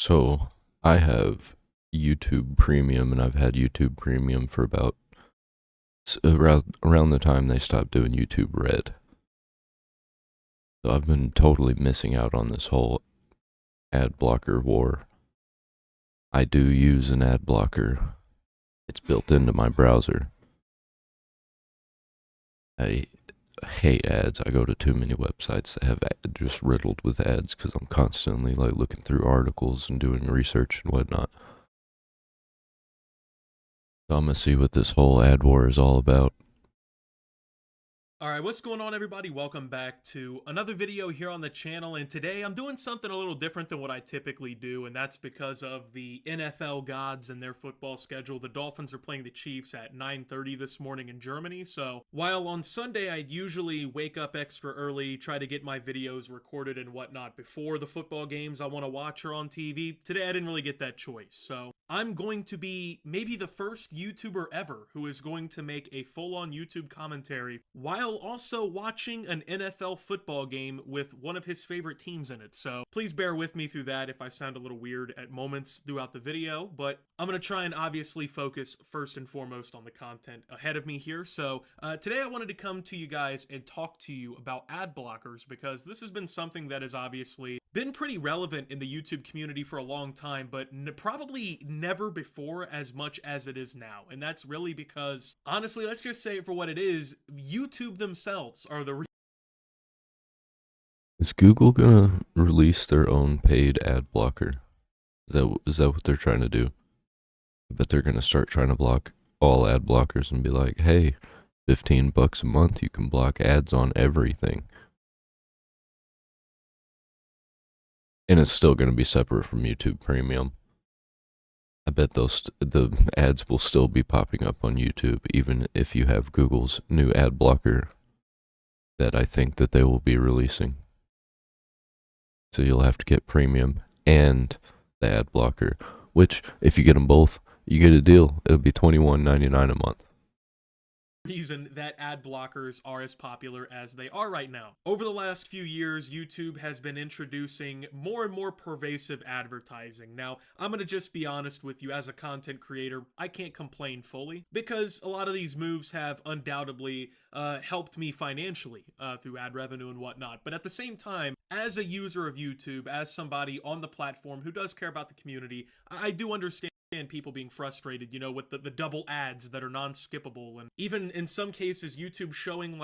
So I have YouTube Premium, and I've had YouTube Premium for about around the time they stopped doing YouTube Red. So I've been totally missing out on this whole ad blocker war. I do use an ad blocker. It's built into my browser. I hate ads. I go to too many websites that have just riddled with ads because I'm constantly looking through articles and doing research and whatnot. So I'm gonna see what this whole ad war is all about. Alright, what's going on everybody? Welcome back to another video here on the channel, and today I'm doing something a little different than what I typically do, and that's because of the NFL gods and their football schedule. The Dolphins are playing the Chiefs at 9:30 this morning in Germany, so while on Sunday I'd usually wake up extra early, try to get my videos recorded and whatnot before the football games I want to watch are on TV, today I didn't really get that choice, so I'm going to be maybe the first YouTuber ever who is going to make a full-on YouTube commentary while also watching an NFL football game with one of his favorite teams in it. So please bear with me through that if I sound a little weird at moments throughout the video, but I'm going to try and obviously focus first and foremost on the content ahead of me here. So today I wanted to come to you guys and talk to you about ad blockers because this has been something that has obviously been pretty relevant in the YouTube community for a long time, but probably never before as much as it is now. And that's really because, honestly, let's just say it for what it is, YouTube themselves are the Is Google gonna release their own paid ad blocker? Is that what they're trying to do? I bet they're gonna start trying to block all ad blockers and be like, hey, $15 a month, you can block ads on everything. And it's still gonna be separate from YouTube Premium. I bet the ads will still be popping up on YouTube, even if you have Google's new ad blocker that I think that they will be releasing. So you'll have to get Premium and the ad blocker, which, if you get them both, you get a deal. It'll be $21.99 a month. reason that ad blockers are as popular as they are right now. Over the last few years, YouTube has been introducing more and more pervasive advertising. Now, I'm going to just be honest with you, as a content creator, I can't complain fully because a lot of these moves have undoubtedly helped me financially through ad revenue and whatnot. But at the same time, as a user of YouTube, as somebody on the platform who does care about the community, I do understand people being frustrated, you know, with the double ads that are non-skippable, and even in some cases YouTube showing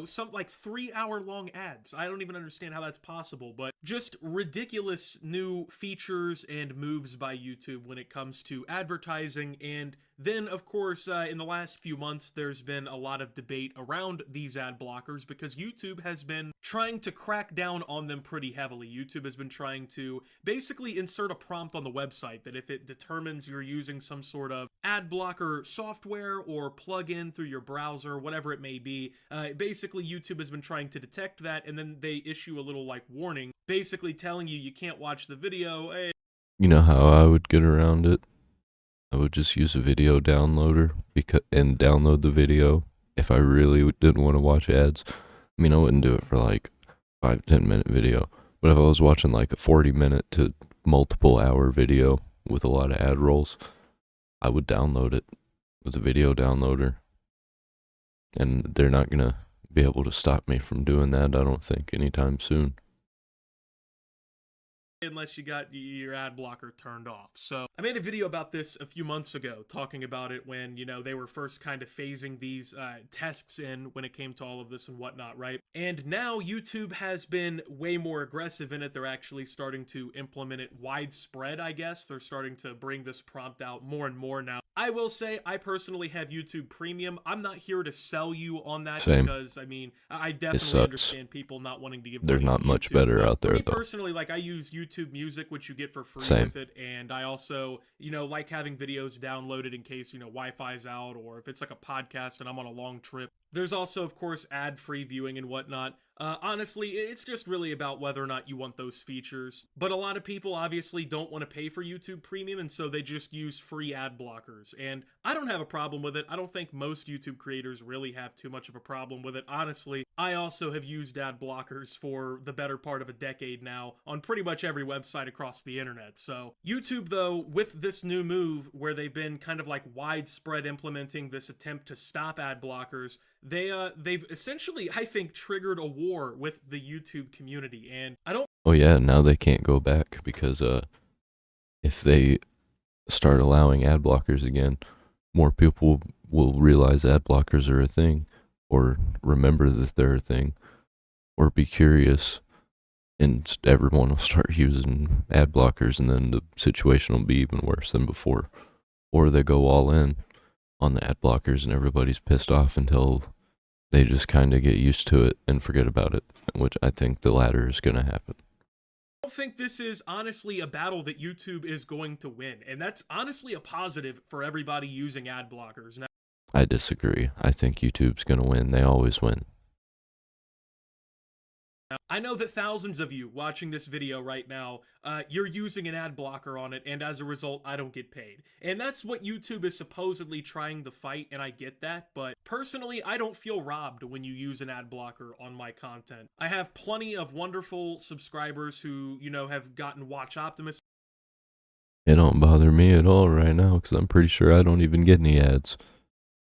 some 3-hour long ads. I don't even understand how that's possible, but just ridiculous new features and moves by YouTube when it comes to advertising. And then, of course, in the last few months, there's been a lot of debate around these ad blockers because YouTube has been trying to crack down on them pretty heavily. YouTube has been trying to basically insert a prompt on the website that if it determines you're using some sort of ad blocker software or plugin through your browser, whatever it may be, basically YouTube has been trying to detect that, and then they issue a little warning, basically telling you can't watch the video. You know how I would get around it? I would just use a video downloader and download the video if I really didn't want to watch ads. I mean, I wouldn't do it for 5-10 minute video, but if I was watching a 40-minute to multiple hour video with a lot of ad rolls, I would download it with a video downloader, and they're not gonna be able to stop me from doing that, I don't think, anytime soon. Unless you got your ad blocker turned off. So I made a video about this a few months ago, talking about it when, they were first kind of phasing these tests in when it came to all of this and whatnot, right? And now YouTube has been way more aggressive in it. They're actually starting to implement it widespread, I guess. They're starting to bring this prompt out more and more now. I will say, I personally have YouTube Premium. I'm not here to sell you on that. Same. Because, I definitely understand people not wanting to give There's money not to much YouTube, better but out there, for me though. personally, I use YouTube Music, which you get for free Same. with it, and I also, like having videos downloaded in case, Wi-Fi's out, or if it's like a podcast and I'm on a long trip. There's also, of course, ad-free viewing and whatnot. Honestly, it's just really about whether or not you want those features. But a lot of people obviously don't want to pay for YouTube Premium, and so they just use free ad blockers. And I don't have a problem with it. I don't think most YouTube creators really have too much of a problem with it. Honestly, I also have used ad blockers for the better part of a decade now on pretty much every website across the internet. So YouTube, though, with this new move where they've been kind of like widespread implementing this attempt to stop ad blockers, they've essentially, I think, triggered a war with the YouTube community. And I don't. Oh yeah, now they can't go back because if they start allowing ad blockers again, more people will realize ad blockers are a thing, or remember that they're a thing, or be curious, and everyone will start using ad blockers, and then the situation will be even worse than before. Or they go all in on the ad blockers and everybody's pissed off until they just kind of get used to it and forget about it, which I think the latter is going to happen. I don't think this is honestly a battle that YouTube is going to win, and that's honestly a positive for everybody using ad blockers. Now, I disagree. I think YouTube's going to win. They always win. I know that thousands of you watching this video right now, you're using an ad blocker on it, and as a result, I don't get paid. And that's what YouTube is supposedly trying to fight, and I get that, but personally, I don't feel robbed when you use an ad blocker on my content. I have plenty of wonderful subscribers who, have gotten Watch Optimus. It don't bother me at all right now because I'm pretty sure I don't even get any ads.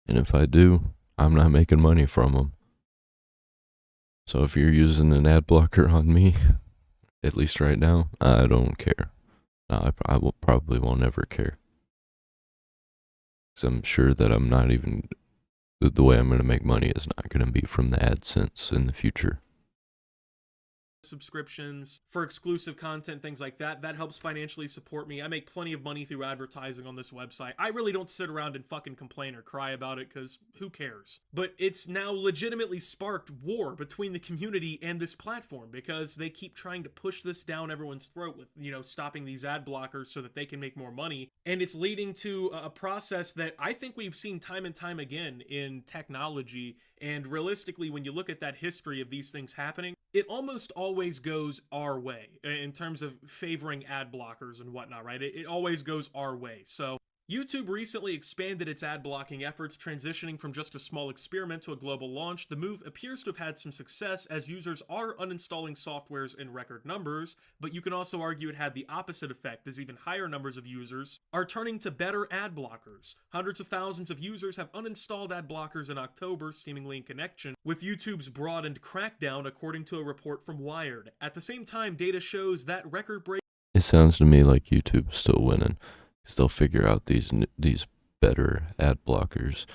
And if I do, I'm not making money from them. So if you're using an ad blocker on me, at least right now, I don't care. I will probably won't ever care. Because I'm sure that I'm not even, the way I'm going to make money is not going to be from the AdSense in the future. Subscriptions for exclusive content, things like that. That helps financially support me. I make plenty of money through advertising on this website. I really don't sit around and fucking complain or cry about it because who cares? But it's now legitimately sparked war between the community and this platform because they keep trying to push this down everyone's throat with, stopping these ad blockers so that they can make more money. And it's leading to a process that I think we've seen time and time again in technology. And realistically, when you look at that history of these things happening, it almost always goes our way in terms of favoring ad blockers and whatnot, right? It always goes our way. So YouTube recently expanded its ad blocking efforts, transitioning from just a small experiment to a global launch. The move appears to have had some success as users are uninstalling softwares in record numbers, but you can also argue it had the opposite effect as even higher numbers of users are turning to better ad blockers. Hundreds of thousands of users have uninstalled ad blockers in October, seemingly in connection with YouTube's broadened crackdown, according to a report from Wired. At the same time, data shows that record-breaking. It sounds to me like YouTube's still winning. They'll figure out these better ad blockers,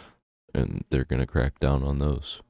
and they're going to crack down on those.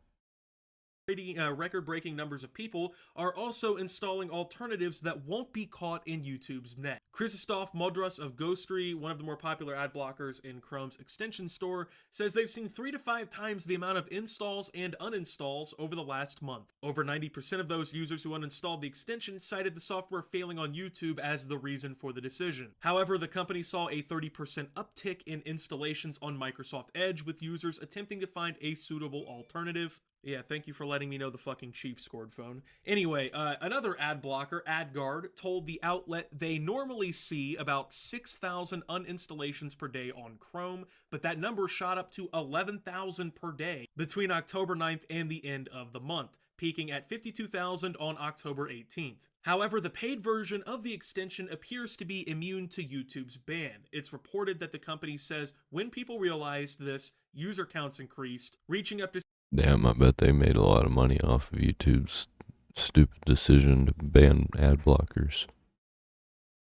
Record-breaking numbers of people are also installing alternatives that won't be caught in YouTube's net. Krzysztof Modras of Ghostry, one of the more popular ad blockers in Chrome's extension store, says they've seen 3 to 5 times the amount of installs and uninstalls over the last month. Over 90% of those users who uninstalled the extension cited the software failing on YouTube as the reason for the decision. However, the company saw a 30% uptick in installations on Microsoft Edge, with users attempting to find a suitable alternative. Yeah, thank you for letting me know the fucking Chief scored phone. Anyway, another ad blocker, AdGuard, told the outlet they normally see about 6,000 uninstallations per day on Chrome, but that number shot up to 11,000 per day between October 9th and the end of the month, peaking at 52,000 on October 18th. However, the paid version of the extension appears to be immune to YouTube's ban. It's reported that the company says when people realized this, user counts increased, reaching up to. Damn, I bet they made a lot of money off of YouTube's stupid decision to ban ad blockers.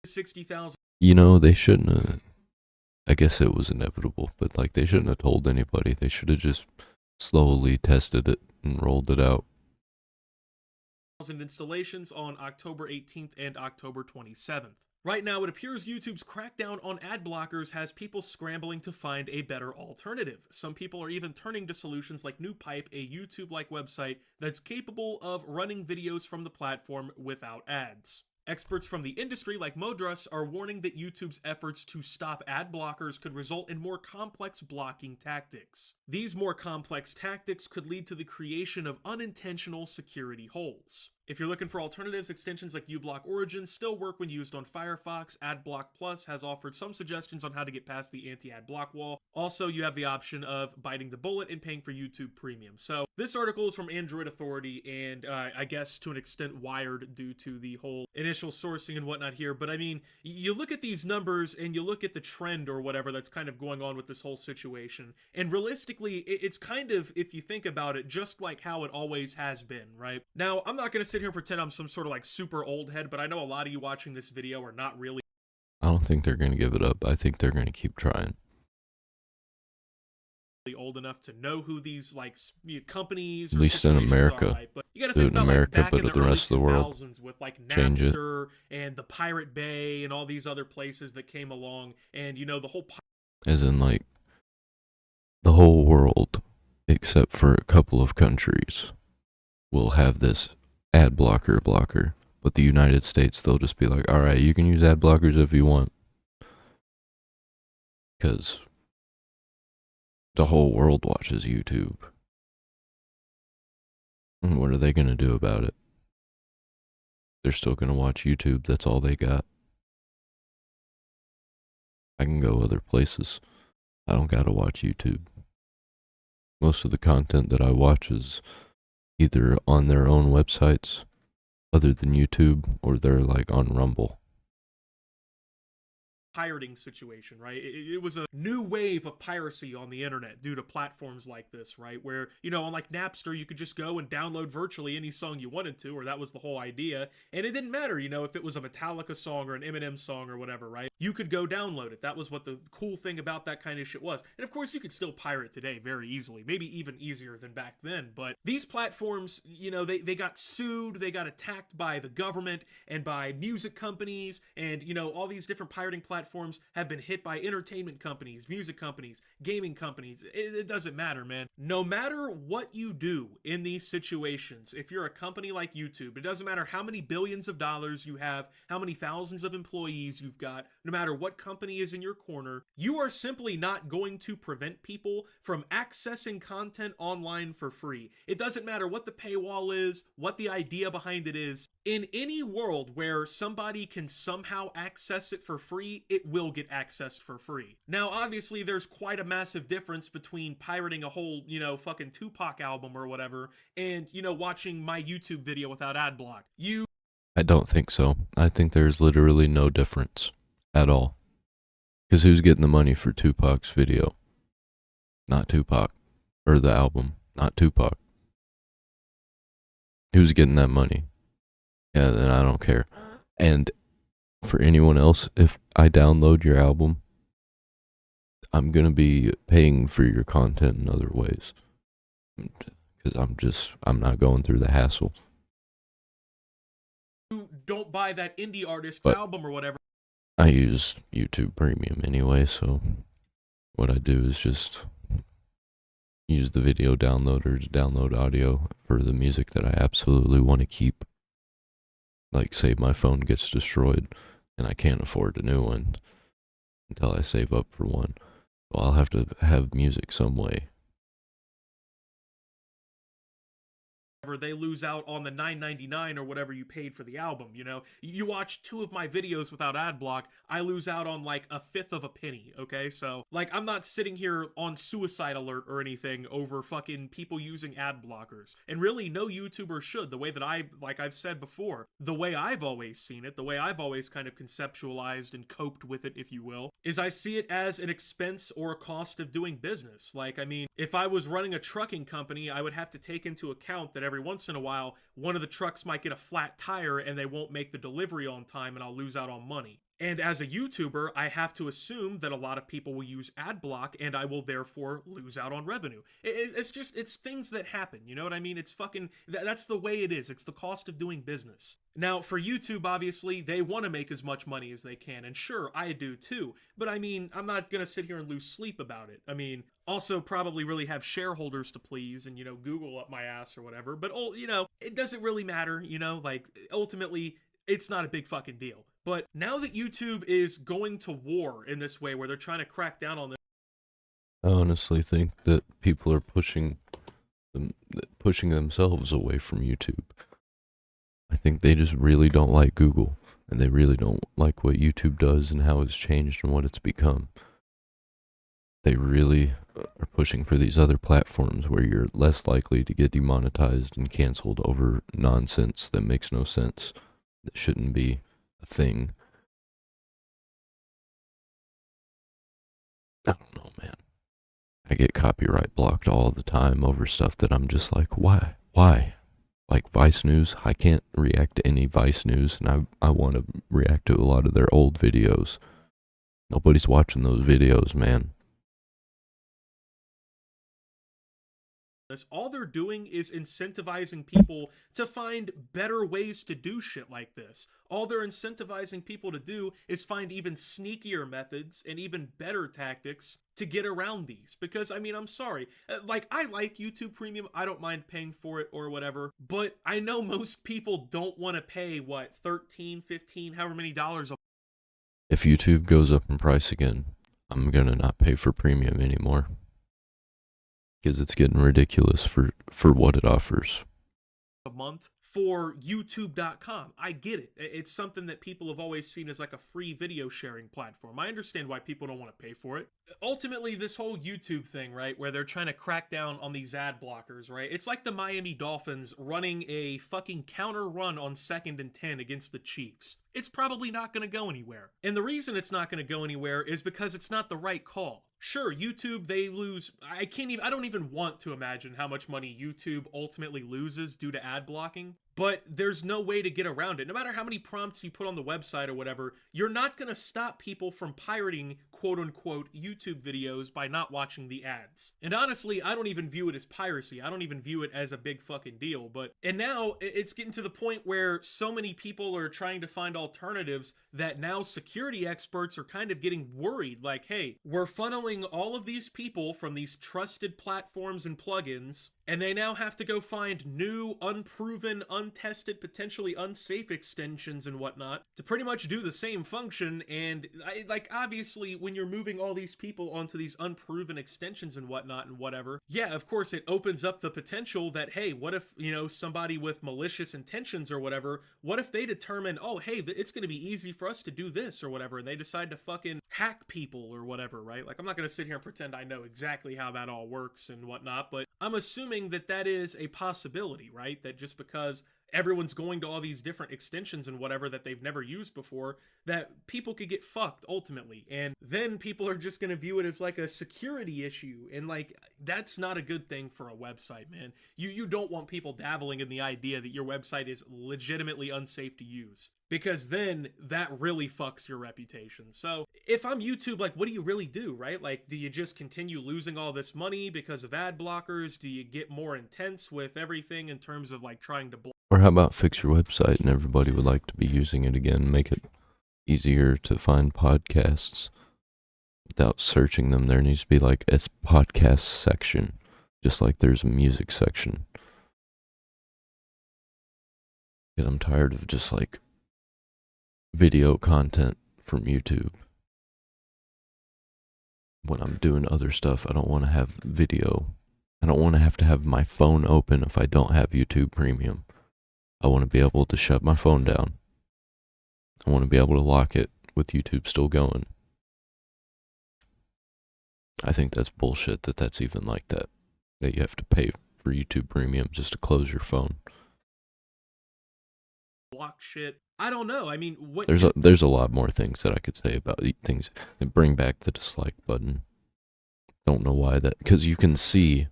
60,000. They shouldn't have. I guess it was inevitable, but they shouldn't have told anybody. They should have just slowly tested it and rolled it out. Installations on October 18th and October 27th. Right now, it appears YouTube's crackdown on ad blockers has people scrambling to find a better alternative. Some people are even turning to solutions like NewPipe, a YouTube-like website that's capable of running videos from the platform without ads. Experts from the industry, like Modras, are warning that YouTube's efforts to stop ad blockers could result in more complex blocking tactics. These more complex tactics could lead to the creation of unintentional security holes. If you're looking for alternatives, extensions like uBlock Origin still work when used on Firefox. AdBlock Plus has offered some suggestions on how to get past the anti-ad block wall. Also, you have the option of biting the bullet and paying for YouTube Premium. So this article is from Android Authority, and I guess to an extent Wired due to the whole initial sourcing and whatnot here. But I mean, you look at these numbers and you look at the trend or whatever that's kind of going on with this whole situation, and realistically, it's kind of, if you think about it, just like how it always has been, right? Now, I'm not going to sit here and pretend I'm some sort of like super old head, but I know a lot of you watching this video are not really I don't think they're going to give it up. I think they're going to keep trying. old enough to know who these like companies At or least in situations America. are, right? But you got to Do think it in about America, like back but in the the early rest of the world, 2000s with like change it. Napster and the Pirate Bay and all these other places that came along, and you know the whole As in, like, the whole world, except for a couple of countries, will have this ad blocker. But the United States, they'll just be like, alright, you can use ad blockers if you want. Because the whole world watches YouTube. And what are they going to do about it? They're still going to watch YouTube. That's all they got. I can go other places. I don't got to watch YouTube. Most of the content that I watch is either on their own websites, other than YouTube, or they're like on Rumble. pirating situation, right? It was a new wave of piracy on the internet due to platforms like this, right? Where, you know, on like Napster, you could just go and download virtually any song you wanted to, or that was the whole idea. And it didn't matter, you know, if it was a Metallica song or an Eminem song or whatever, right? You could go download it. That was what the cool thing about that kind of shit was. And of course, you could still pirate today very easily, maybe even easier than back then. But these platforms, you know, they got sued, they got attacked by the government and by music companies, and, you know, all these different pirating platforms have been hit by entertainment companies, music companies, gaming companies. It doesn't matter, man. No matter what you do in these situations, if you're a company like YouTube, it doesn't matter how many billions of dollars you have, how many thousands of employees you've got, no matter what company is in your corner, you are simply not going to prevent people from accessing content online for free. It doesn't matter what the paywall is, what the idea behind it is. In any world where somebody can somehow access it for free, it will get accessed for free. Now, obviously, there's quite a massive difference between pirating a whole, you know, fucking Tupac album or whatever, and, you know, watching my YouTube video without ad block. I don't think so. I think there's literally no difference at all. Because who's getting the money for Tupac's video? Not Tupac. Or the album. Not Tupac. Who's getting that money? Yeah, then I don't care. And for anyone else, if I download your album, I'm going to be paying for your content in other ways. Because I'm not going through the hassle. You don't buy that indie artist's But album or whatever. I use YouTube Premium anyway, so what I do is just use the video downloader to download audio for the music that I absolutely want to keep. Like, say my phone gets destroyed and I can't afford a new one until I save up for one. Well, I'll have to have music some way. They lose out on the $9.99 or whatever you paid for the album. You know, you watch 2 of my videos without ad block, I lose out on like a fifth of a penny. Okay, so like I'm not sitting here on suicide alert or anything over fucking people using ad blockers, and really no YouTuber should. The way that I've said before, the way I've always seen it, the way I've always kind of conceptualized and coped with it, if you will, is I see it as an expense or a cost of doing business. Like, I mean, if I was running a trucking company, I would have to take into account that every once in a while, one of the trucks might get a flat tire and they won't make the delivery on time and I'll lose out on money. And as a YouTuber, I have to assume that a lot of people will use ad block and I will therefore lose out on revenue. It's things that happen, you know what I mean? It's fucking, that's the way it is. It's the cost of doing business. Now, for YouTube, obviously, they want to make as much money as they can, and sure, I do too, but I mean, I'm not gonna sit here and lose sleep about it. I mean, also probably really have shareholders to please and, you know, Google up my ass or whatever, but, you know, it doesn't really matter, you know, like, ultimately, it's not a big fucking deal. But now that YouTube is going to war in this way where they're trying to crack down on this, I honestly think that people are pushing themselves away from YouTube. I think they just really don't like Google, and they really don't like what YouTube does and how it's changed and what it's become. They really are pushing for these other platforms where you're less likely to get demonetized and canceled over nonsense that makes no sense, that shouldn't be a thing. I don't know, man. I get copyright blocked all the time over stuff that I'm just like, why? Why? Like Vice News, I can't react to any Vice News, and I want to react to a lot of their old videos. Nobody's watching those videos, man. All they're doing is incentivizing people to find better ways to do shit like this. All they're incentivizing people to do is find even sneakier methods and even better tactics to get around these. Because, I mean, I'm sorry. Like, I like YouTube Premium. I don't mind paying for it or whatever. But I know most people don't want to pay, what, 13, 15, however many dollars a If YouTube goes up in price again, I'm gonna not pay for premium anymore. Because it's getting ridiculous for what it offers. month for youtube.com. I get it. It's something that people have always seen as like a free video sharing platform. I understand why people don't want to pay for it. Ultimately, this whole YouTube thing, right, where they're trying to crack down on these ad blockers, right? It's like the Miami Dolphins running a fucking counter run on 2nd and 10 against the Chiefs. It's probably not going to go anywhere. And the reason it's not going to go anywhere is because it's not the right call. Sure, YouTube, they lose. I don't even want to imagine how much money YouTube ultimately loses due to ad blocking. But there's no way to get around it. No matter how many prompts you put on the website or whatever, you're not going to stop people from pirating quote unquote YouTube videos by not watching the ads. And honestly, I don't even view it as piracy. I don't even view it as a big fucking deal. And now it's getting to the point where so many people are trying to find alternatives that now security experts are kind of getting worried. Like, hey, we're funneling all of these people from these trusted platforms and plugins, and they now have to go find new, unproven, untested, potentially unsafe extensions and whatnot to pretty much do the same function. And like, obviously, when you're moving all these people onto these unproven extensions and whatnot and whatever, yeah, of course, it opens up the potential that, hey, what if, somebody with malicious intentions or whatever, what if they determine, oh, hey, it's going to be easy for us to do this or whatever, and they decide to fucking hack people or whatever, right? Like, I'm not going to sit here and pretend I know exactly how that all works and whatnot, but I'm assuming that that is a possibility, right? That just because everyone's going to all these different extensions and whatever that they've never used before, that people could get fucked ultimately. And then people are just going to view it as like a security issue. And like, that's not a good thing for a website, man. You don't want people dabbling in the idea that your website is legitimately unsafe to use, because then that really fucks your reputation. So if I'm YouTube, like, what do you really do, right? Like, do you just continue losing all this money because of ad blockers? Do you get more intense with everything in terms of like trying to block? Or how about fix your website and everybody would like to be using it again, make it easier to find podcasts without searching them. There needs to be like a podcast section, just like there's a music section. Because I'm tired of just like video content from YouTube. When I'm doing other stuff, I don't want to have video. I don't want to have my phone open if I don't have YouTube Premium. I want to be able to shut my phone down. I want to be able to lock it with YouTube still going. I think that's bullshit that that's even like that. That you have to pay for YouTube Premium just to close your phone. Block shit. I don't know. I mean, what there's a lot more things that I could say about things that bring back the dislike button. Don't know why that, because you can see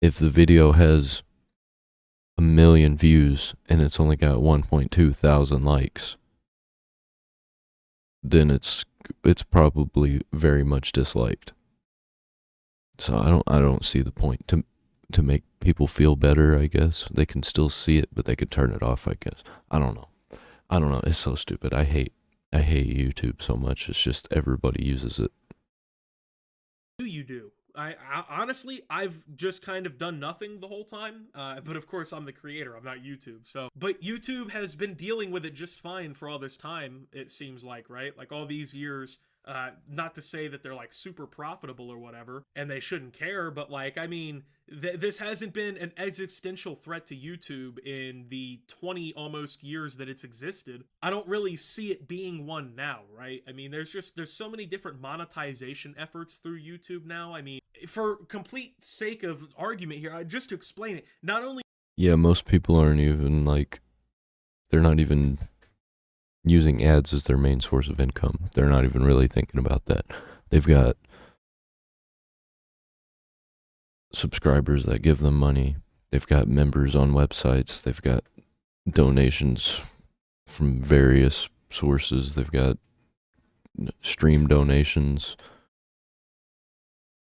if the video has 1 million views and it's only got 1.2 thousand likes, then it's probably very much disliked. So I don't see the point to make people feel better. I guess they can still see it, but they could turn it off, I guess. I don't know. It's so stupid. I hate YouTube so much. It's just everybody uses it. Do you do? I honestly, I've just kind of done nothing the whole time. But of course, I'm the creator. I'm not YouTube. So, but YouTube has been dealing with it just fine for all this time. It seems like, right? Like all these years, Not to say that they're like super profitable or whatever, and they shouldn't care, but like, I mean, this hasn't been an existential threat to YouTube in the 20 almost years that it's existed. I don't really see it being one now, right? I mean, there's so many different monetization efforts through YouTube now. I mean, for complete sake of argument here, just to explain it, not only Yeah, most people aren't even like, they're not even using ads as their main source of income. They're not even really thinking about that. They've got subscribers that give them money. They've got members on websites. They've got donations from various sources. They've got stream donations,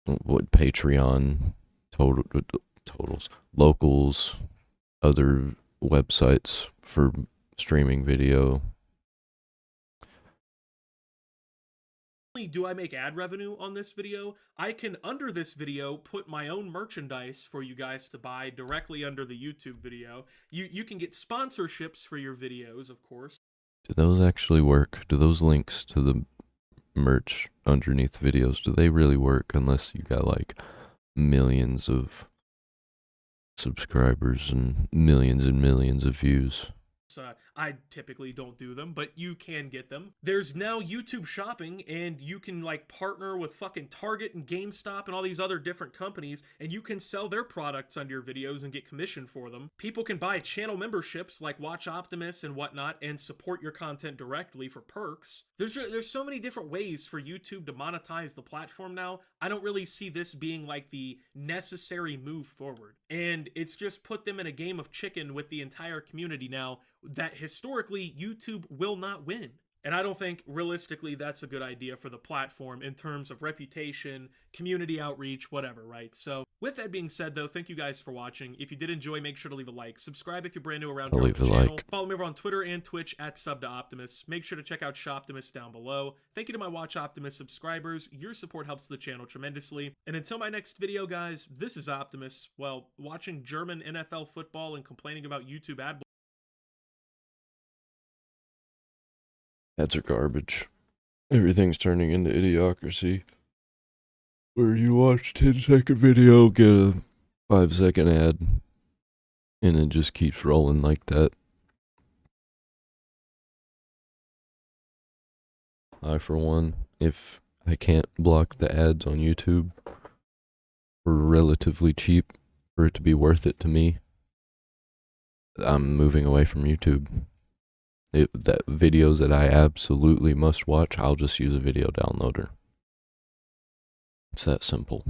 what Patreon totals, locals, other websites for streaming video. do I make ad revenue on this video, I can, under this video, put my own merchandise for you guys to buy directly under the YouTube video. You can get sponsorships for your videos, of course. Do those actually work? Do those links to the merch underneath videos, do they really work unless you got like millions of subscribers and millions of views? I typically don't do them, but you can get them. There's now YouTube shopping, and you can like partner with fucking Target and GameStop and all these other different companies, and you can sell their products under your videos and get commission for them. People can buy channel memberships like Watch Optimus and whatnot and support your content directly for perks. There's so many different ways for YouTube to monetize the platform now. I don't really see this being like the necessary move forward. And it's just put them in a game of chicken with the entire community now that historically YouTube will not win. And I don't think realistically that's a good idea for the platform in terms of reputation, community outreach, whatever, right? So with that being said though, thank you guys for watching. If you did enjoy, make sure to leave a like. Subscribe if you're brand new around here on the channel. Follow me over on Twitter and Twitch at @SubToOptimus. Make sure to check out Shoptimus down below. Thank you to my Watch Optimus subscribers. Your support helps the channel tremendously. And until my next video, guys, this is Optimus. Well, watching German NFL football and complaining about YouTube ad. Ads are garbage. Everything's turning into idiocracy. Where you watch 10-second video, get a 5-second ad, and it just keeps rolling like that. I, for one, if I can't block the ads on YouTube for relatively cheap for it to be worth it to me, I'm moving away from YouTube. That videos that I absolutely must watch, I'll just use a video downloader. It's that simple.